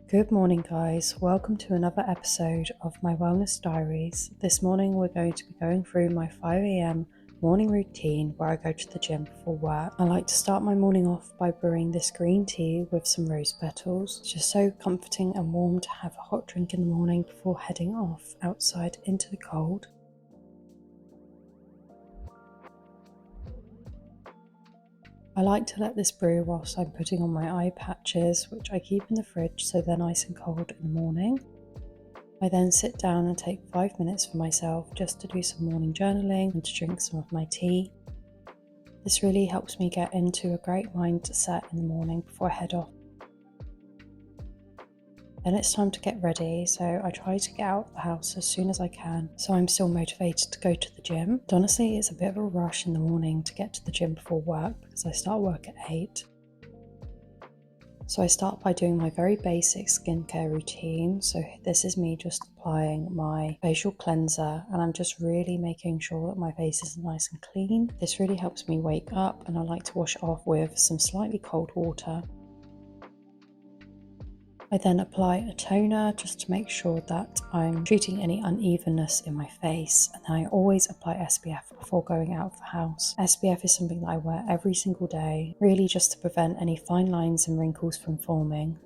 Good morning, guys. Welcome to another episode of my wellness diaries. This morning we're going to be going through my 5 a.m. morning routine where I go to the gym before work. I like to start my morning off by brewing this green tea with some rose petals. It's just so comforting and warm to have a hot drink in the morning before heading off outside into the cold. I like to let this brew whilst I'm putting on my eye patches, which I keep in the fridge so they're nice and cold in the morning. I then sit down and take 5 minutes for myself just to do some morning journaling and to drink some of my tea. This really helps me get into a great mindset in the morning before I head off. Then it's time to get ready, so I try to get out of the house as soon as I can, so I'm still motivated to go to the gym. But honestly, it's a bit of a rush in the morning to get to the gym before work because I start work at 8. So I start by doing my very basic skincare routine. So this is me just applying my facial cleanser, and I'm just really making sure that my face is nice and clean. This really helps me wake up, and I like to wash it off with some slightly cold water. I then apply a toner just to make sure that I'm treating any unevenness in my face, and I always apply SPF before going out of the house. SPF is something that I wear every single day, really just to prevent any fine lines and wrinkles from forming.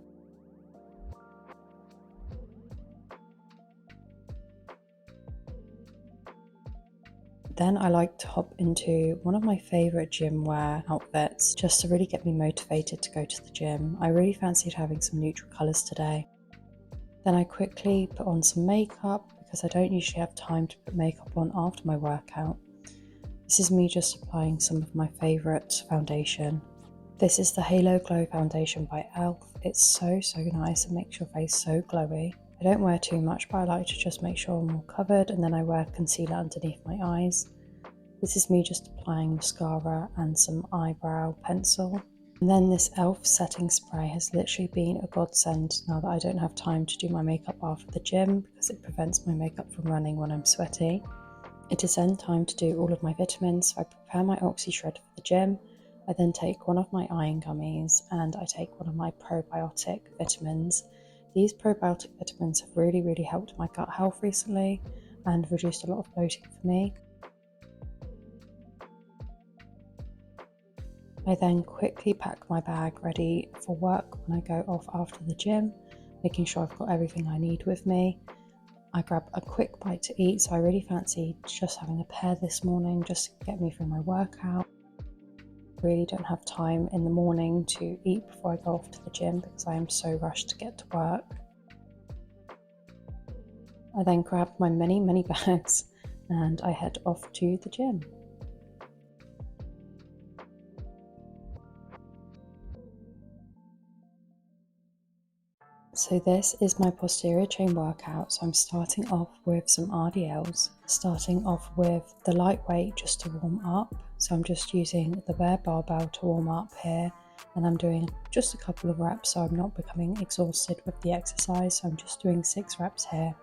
Then I like to hop into one of my favourite gym wear outfits just to really get me motivated to go to the gym. I really fancied having some neutral colours today. Then I quickly put on some makeup because I don't usually have time to put makeup on after my workout. This is me just applying some of my favourite foundation. This is the Halo Glow foundation by e.l.f. It's so nice and makes your face so glowy. I don't wear too much, but I like to just make sure I'm all covered, and then I wear concealer underneath my eyes. This is me just applying mascara and some eyebrow pencil. And then this e.l.f. setting spray has literally been a godsend now that I don't have time to do my makeup after the gym because it prevents my makeup from running when I'm sweaty. It is then time to do all of my vitamins, so I prepare my Oxy Shred for the gym. I then take one of my iron gummies and I take one of my probiotic vitamins. These probiotic vitamins have really helped my gut health recently and reduced a lot of bloating for me. I then quickly pack my bag ready for work when I go off after the gym, making sure I've got everything I need with me. I grab a quick bite to eat, so I really fancied just having a pear this morning just to get me through my workout. Really don't have time in the morning to eat before I go off to the gym because I am so rushed to get to work. I then grab my many bags and I head off to the gym. So this is my posterior chain workout. So I'm starting off with some RDLs, starting off with the lightweight just to warm up. So I'm just using the bare barbell to warm up here, and I'm doing just a couple of reps so I'm not becoming exhausted with the exercise. So I'm just doing 6 reps here.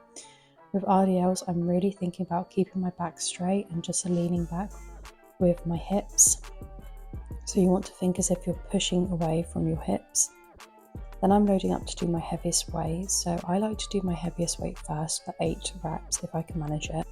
With RDLs, I'm really thinking about keeping my back straight and just leaning back with my hips. So you want to think as if you're pushing away from your hips. Then I'm loading up to do my heaviest weight, so I like to do my heaviest weight first for 8 reps if I can manage it.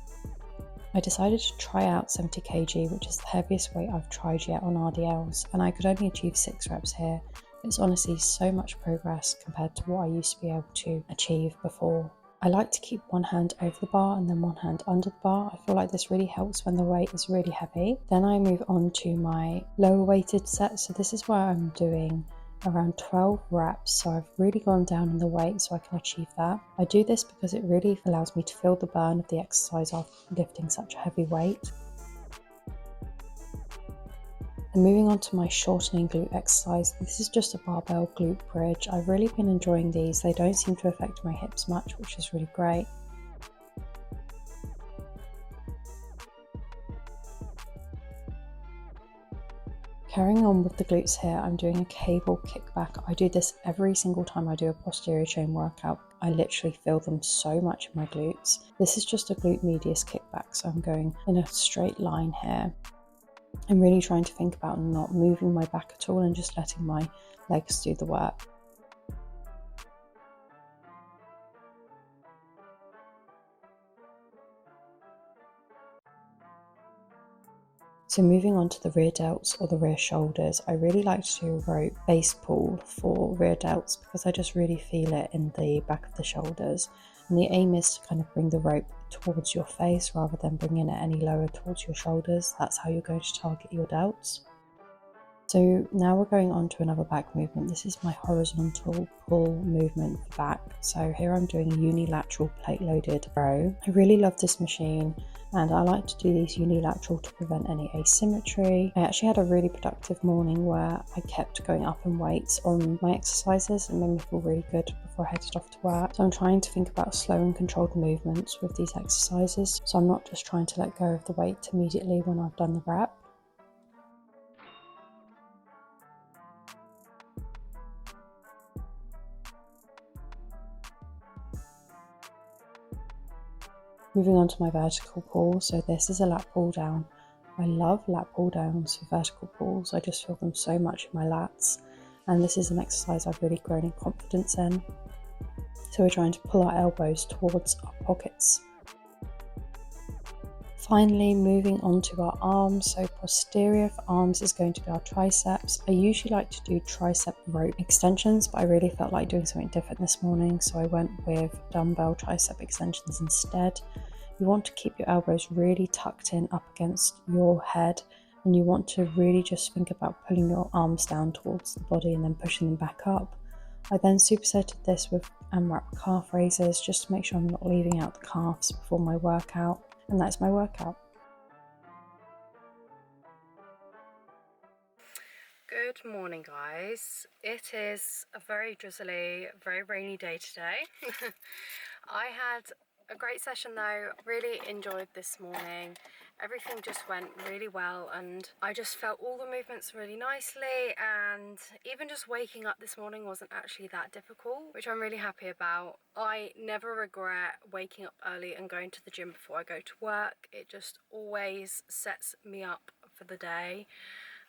I decided to try out 70 kg, which is the heaviest weight I've tried yet on RDLs, and I could only achieve 6 reps here. It's honestly so much progress compared to what I used to be able to achieve before. I like to keep one hand over the bar and then one hand under the bar. I feel like this really helps when the weight is really heavy. Then I move on to my lower weighted set, so this is where I'm doing around 12 reps, so I've really gone down in the weight so I can achieve that. I do this because it really allows me to feel the burn of the exercise after lifting such a heavy weight. And moving on to my shortening glute exercise, this is just a barbell glute bridge. I've really been enjoying these. They don't seem to affect my hips much, which is really great. Carrying on with the glutes here, I'm doing a cable kickback. I do this every single time I do a posterior chain workout. I literally feel them so much in my glutes. This is just a glute medius kickback, so I'm going in a straight line here. I'm really trying to think about not moving my back at all and just letting my legs do the work. So moving on to the rear delts or the rear shoulders, I really like to do a rope base pull for rear delts because I just really feel it in the back of the shoulders. And the aim is to kind of bring the rope towards your face rather than bringing it any lower towards your shoulders. That's how you're going to target your delts. So now we're going on to another back movement. This is my horizontal pull movement for back. So here I'm doing a unilateral plate loaded row. I really love this machine and I like to do these unilateral to prevent any asymmetry. I actually had a really productive morning where I kept going up in weights on my exercises and made me feel really good before I headed off to work. So I'm trying to think about slow and controlled movements with these exercises. So I'm not just trying to let go of the weight immediately when I've done the rep. Moving on to my vertical pull, so this is a lat pull down. I love lat pull downs for vertical pulls, I just feel them so much in my lats, and this is an exercise I've really grown in confidence in. So we're trying to pull our elbows towards our pockets. Finally, moving on to our arms, so posterior for arms is going to be our triceps. I usually like to do tricep rope extensions, but I really felt like doing something different this morning, so I went with dumbbell tricep extensions instead. You want to keep your elbows really tucked in up against your head, and you want to really just think about pulling your arms down towards the body and then pushing them back up. I then supersetted this with AMRAP calf raises just to make sure I'm not leaving out the calves before my workout. And that's my workout. Good morning, guys. It is a very drizzly, very rainy day today. I had a great session though, really enjoyed this morning. Everything just went really well and I just felt all the movements really nicely, and even just waking up this morning wasn't actually that difficult, which I'm really happy about. I never regret waking up early and going to the gym before I go to work. It just always sets me up for the day.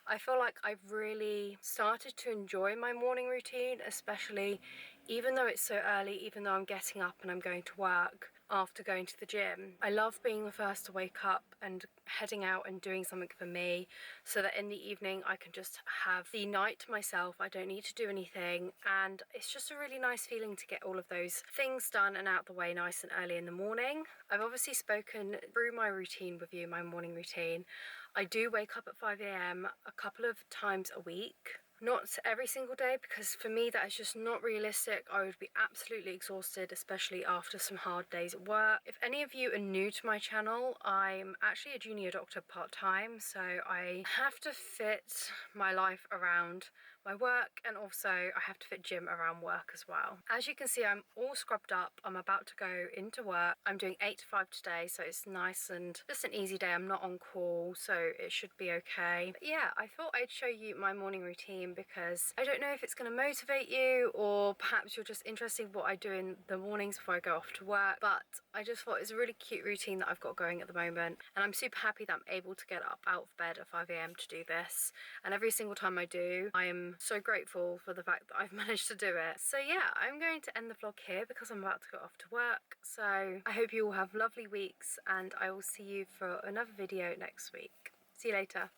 I feel like I've really started to enjoy my morning routine, especially even though it's so early, even though I'm getting up and I'm going to work after going to the gym. I love being the first to wake up and heading out and doing something for me so that in the evening I can just have the night to myself. I don't need to do anything, and it's just a really nice feeling to get all of those things done and out the way nice and early in the morning. I've obviously spoken through my routine with you, my morning routine. I do wake up at 5 a.m. a couple of times a week. Not every single day, because for me that is just not realistic. I would be absolutely exhausted, especially after some hard days at work. If any of you are new to my channel, I'm actually a junior doctor part-time, so I have to fit my life around my work, and also I have to fit gym around work as well. As you can see, I'm all scrubbed up. I'm about to go into work. I'm doing 8 to 5 today, so it's nice and just an easy day. I'm not on call, so it should be okay. But yeah, I thought I'd show you my morning routine because I don't know if it's going to motivate you, or perhaps you're just interested in what I do in the mornings before I go off to work, but I just thought it's a really cute routine that I've got going at the moment, and I'm super happy that I'm able to get up out of bed at 5 a.m. to do this. And every single time I do, I am so grateful for the fact that I've managed to do it. So yeah, I'm going to end the vlog here because I'm about to go off to work. So I hope you all have lovely weeks, and I will see you for another video next week. See you later.